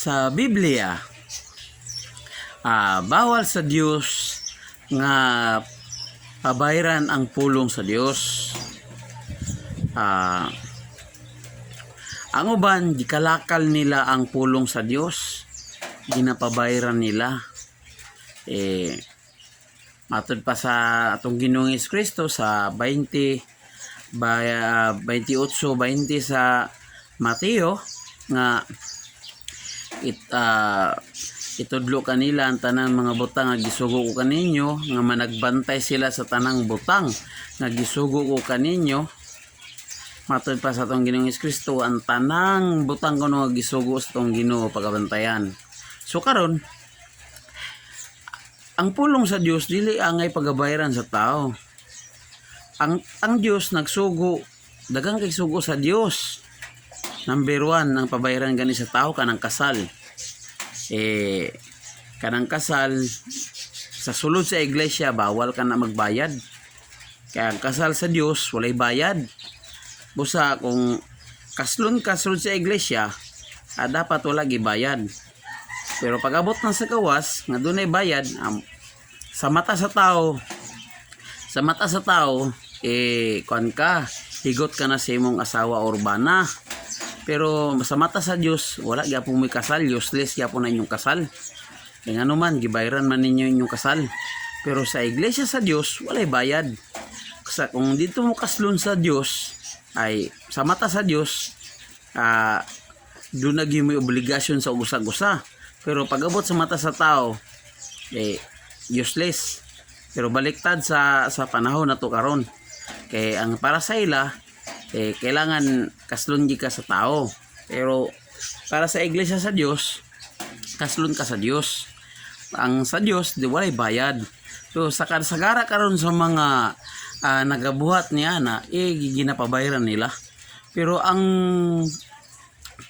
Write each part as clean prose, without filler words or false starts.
Sa Biblia, bawal sa Dios nga pabayran ang pulong sa Dios. Ang uban gikalakal nila ang pulong sa Dios, ginapabayran nila. Matod pa sa atong Ginoong Kristo sa 28:20 sa Mateo nga itudlo kanila ang tanang mga butang nga gisugo ko kaninyo, nga managbantay sila sa tanang butang nga gisugo ko kaninyo. Matod pa sa atong Ginoong Kristo, ang tanang butang kuno nga gisugo sa atong Ginoo pagabantayan. So karon, ang pulong sa Dios dili angay pagabayaran sa tao. Ang Dios nagsugo, daghang kay sugo sa Dios. Number 1, ang pabayaran gani sa tao kanang kasal. Kanang kasal sa sulod sa iglesia bawal ka na magbayad. Kaya ang kasal sa Dios walay bayad. Busa kung kaslon ka sulod sa iglesia, dapat wala gibayad. Pero pag-abot na sa kawas nga dunay bayad, sa mata sa tao, kuan ka, higot ka na sa imong asawa or bana. Pero sa mata sa Dios, wala gyapon may kasal, useless gyapon na inyong kasal. Kaya nga naman, gibayaran man ninyo inyong kasal. Pero sa iglesia sa Dios, walay bayad. Kasi kung dito mo kaslon sa Dios, ay sa mata sa Dios, doon na may obligasyon sa usa-usa. Pero pag-abot sa mata sa tao, useless. Pero baliktad sa panahon na to karon. Kay ang para sa ila, kailangan kaslon ka sa tao. Pero para sa iglesia sa Dios, kaslon ka sa Dios. Ang sa Dios, di walay bayad. So sa kasagara karon sa mga nagabuhat niya na, ginapabayaran nila. Pero ang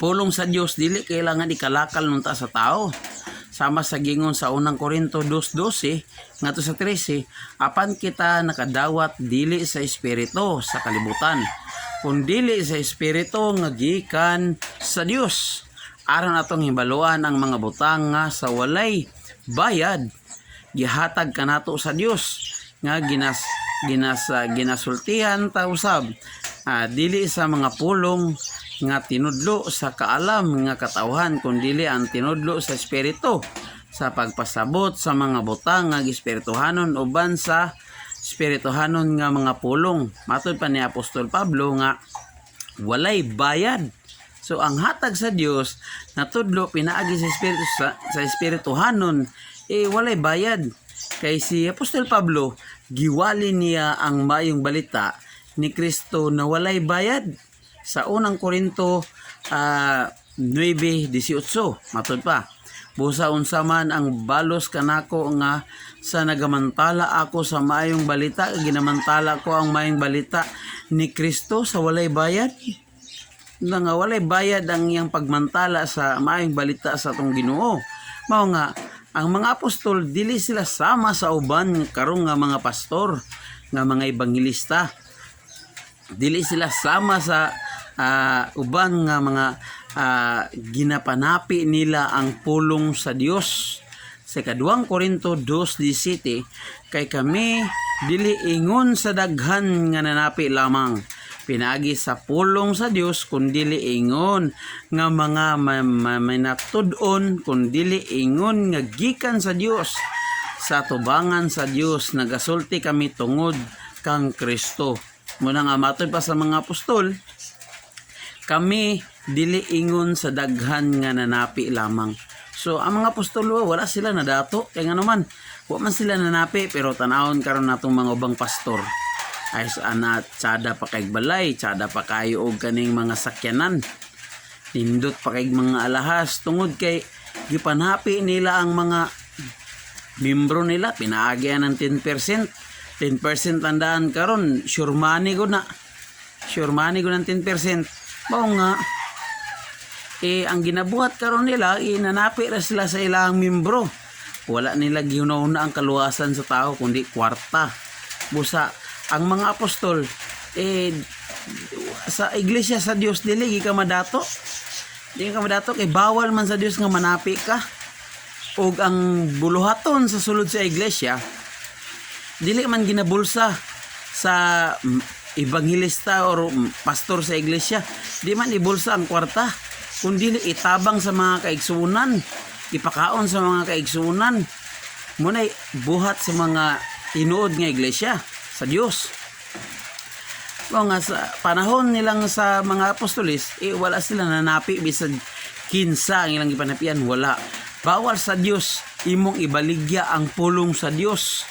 pulong sa Dios dili kailangan ikalakal nunta sa tao. Sama sa gingon sa unang Korinto 2:12 ngadto sa 13, apan kita nakadawat dili sa espiritu sa kalibutan, kun dili sa espiritu nga gikan sa Dios. Aron atong hibaluan ang mga butang nga sa walay bayad gihatag kanato sa Dios nga ginasultihan ta usab, dili sa mga pulong nga tinudlo sa kaalam nga katawhan, kundili ang tinudlo sa espiritu sa pagpasabot sa mga butang nga gispirituhanon uban sa espirituhanon nga mga pulong. Matod pa ni Apostol Pablo nga walay bayad. So ang hatag sa Dios natudlo pinaagi sa espirituhanon, walay bayad. Kay si Apostol Pablo giwali niya ang mayong balita ni Kristo na walay bayad. Sa unang Korinto 9:18 matod pa, busa unsa man ang balos kanako nga sa nagamantala ako sa maayong balita, ginamantala ko ang maayong balita ni Kristo sa walay bayad. Nga walay bayad ang iyang pagmantala sa maayong balita sa atong Ginoo. Mao nga ang mga apostol dili sila sama sa uban karong nga mga pastor, nga mga ebanghelista. Dili sila sama sa uban nga mga ginapanapi nila ang pulong sa Dios. Sa ikaduhang Korinto 2:17, kay kami dili ingon sa daghan nga nanapi lamang pinagi sa pulong sa Dios, kundili ingon nga mga minatud-on, kundili ingon nga gikan sa Dios. Sa tubangan sa Dios nagasulti kami tungod kang Kristo. Muna nga matod pa sa mga apostol, kami dili ingon sa daghan nga nanapi lamang. So ang mga apostol wala sila nadato, kay nga naman wa man sila nanapi, pero tanawon karon natong mga ubang pastor ay tsada pa kay balay, tsada pa kayo og kaning mga sakyanan, nindot pa kay mga alahas, tungod kay gipanapi nila ang mga membro nila, pinaagyan ng 10%. 10% tandaan karon, sure money ko ng 10%. Bao nga, ang ginabuhat karon nila, nanapi ra sila sa ilang membro. Wala nila giunauna ang kaluwasan sa tao, kundi kwarta. Busa, ang mga apostol, sa iglesia sa Dios dili ka madato. Di ka madato kay bawal man sa Dios nga manapi ka. Og ang buluhaton sa sulod sa iglesia dili man ginabulsa sa evangelista or pastor sa iglesia. Di man ibulsa ang kwarta, kundi itabang sa mga kaigsuunan, ipakaon sa mga kaigsuunan. Muna buhat sa mga tinuod nga iglesia sa Dios. O nga sa panahon nilang sa mga apostolis, wala sila nanapi bisag kinsa ang ilang gipanapian, wala. Bawal sa Dios imong ibaligya ang pulong sa Dios.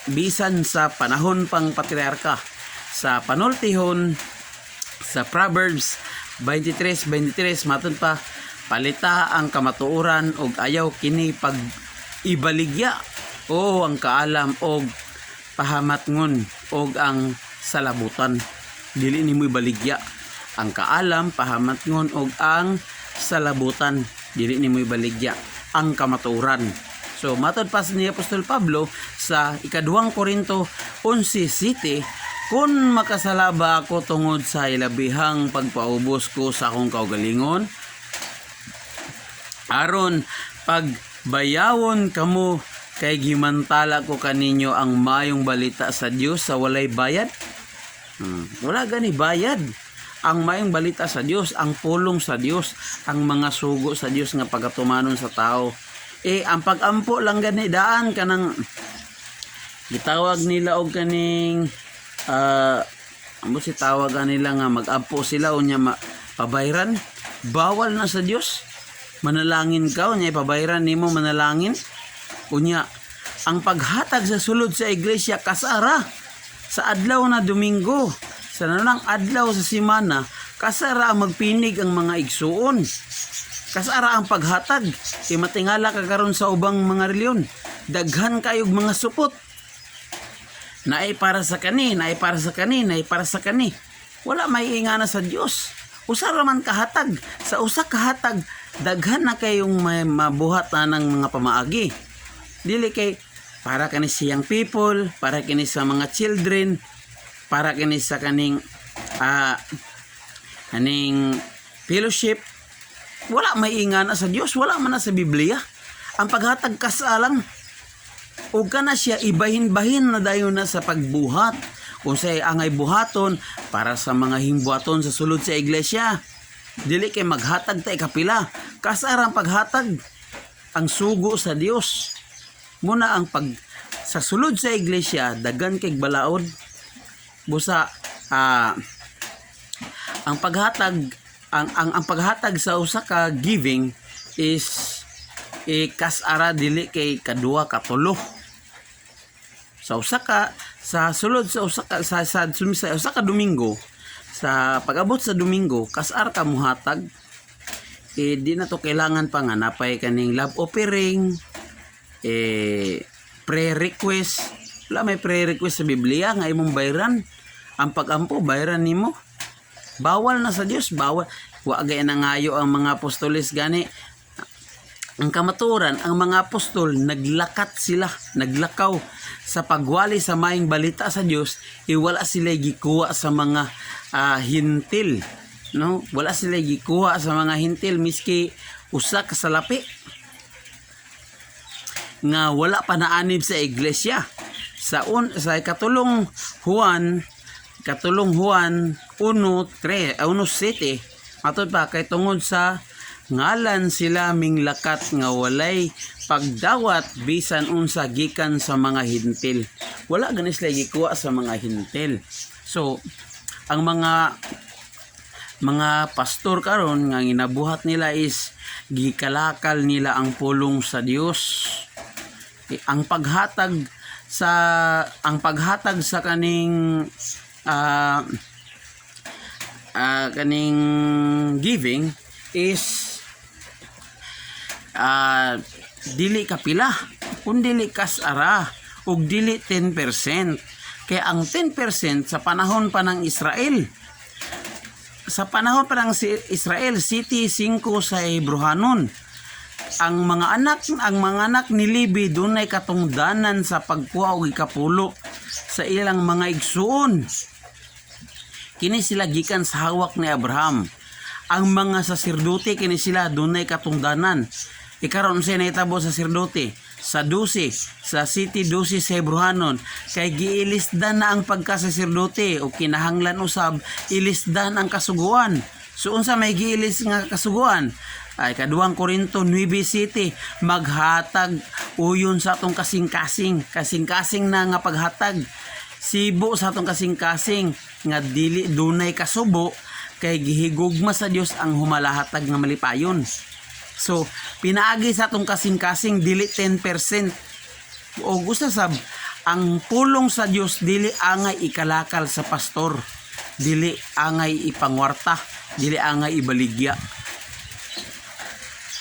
Bisan sa panahon pang patriarka, sa panultihon, sa Proverbs 23:23 matud pa, palita ang kamatuoran og ayaw kini pag ibaligya o ang kaalam og pahamatngon og ang salabutan. Dili nimo ibaligya ang kaalam, pahamatngon og ang salabutan. Dili nimo ibaligya ang kamatuoran. So matod pa ni Apostol Pablo sa ika-2 Korinto 11:7, kung makasalaba ako tungod sa ilabihang pagpaubos ko sa akong kaugalingon, aron pagbayawon kamo kay gimantala ko kaninyo ang mayong balita sa Dios sa walay bayad. Wala gani bayad. Ang mayong balita sa Dios, ang pulong sa Dios, ang mga sugo sa Dios nga pagatumanon sa tao. Ang pagampo lang gani daan kanang gitawag nila og kaning amo si tawag nila nga magampo sila unya pabayran. Bawal na sa Dios. Manalangin ka unya ipabayran nimo manalangin. Unya ang paghatag sa sulod sa iglesia kasara sa adlaw na Domingo, sa nanang adlaw sa semana, kasara ang magpinig ang mga igsuon. Kasara ang paghatag. Matingala ka karon sa ubang mga reliyon, daghan kayog mga supot. Naay para sa kani, naay para sa kani, naay para sa kani. Wala may ingana sa Dios. Usa ra man kahatag. Sa usa kahatag, daghan na kayong may mabuhat na ng mga pamaagi. Dili kay para kani sa young people, para kini sa mga children, para kini sa kaning fellowship. Wala may ingana sa Dios, wala man na sa Biblia. Ang paghatag kasalang ug kana siya ibahin-bahin na dayon na sa pagbuhat. Kung say angay buhaton para sa mga himbuhaton sa sulod sa iglesia. Dili kay maghatag ta ikapila. Kasarang paghatag ang sugo sa Dios. Muna ang sa sulod sa iglesia dagan kay balaod. Busa ang paghatag ang paghatag sa usa ka giving is kasara dili kay kadua katulo. Sa usa ka sa sulod sa usa ka sa usa ka Domingo, sa pag-abot sa Domingo kasar ka muhatag. Di na to kailangan pa nga napay kaning love offering, prayer request. Wala may prayer request sa Biblia nga imong bayran. Ang pag-ampo bayran nimo. Bawal na sa Dios, bawal. Wa gay na ngayo ang mga apostoles gani. Ang kamaturan, ang mga apostol naglakaw sa pagwali sa maayong balita sa Dios. Wala sila gikuha sa mga hintil, no? Wala sila gikuha sa mga hintil miski usa ka salapi nga wala pa naanib sa iglesia. Sa katulong Juan 1:7 matod pa kay tungod sa ngalan sila minglakat nga walay pagdawat bisan unsa gikan sa mga hintil. Wala gani sila gikuha sa mga hintil. So ang mga pastor karon nga ginabuhat nila is gikalakal nila ang pulong sa Dios. Ang paghatag sa kaning kaning giving is dili kapila kun dili kasara ug dili 10%. Kaya ang 10% sa panahon pa ng Israel, City 5 sa Hebrohanon, ang mga anak ni Levi dunay katungdanan sa pagkuha og ikapulo sa ilang mga igsuon. Kini sila gikan sa hawak ni Abraham. ang mga saserdote kini sila dunay katungdanan. Ikaron sa nahitabo sa saserdote sa 12 sa City 12 sa Hebrohanon kay giilisdan na ang pagkasaserdote o kinahanglan usab ilisdan ang kasuguan. So unsa may giilis nga kasuguan? Ay kaduhang Korinto 9:7 maghatag uyon sa atong kasing-kasing na nga paghatag sibo sa atong kasing-kasing nga dili dunay kasubo kay gihigugma sa Dios ang humalahatag nga malipayon. So pinaagi sa atong kasing-kasing dili 10%. O gusto sab ang pulong sa Dios dili angay ikalakal sa pastor, dili angay ipangwarta, dili angay ibaligya.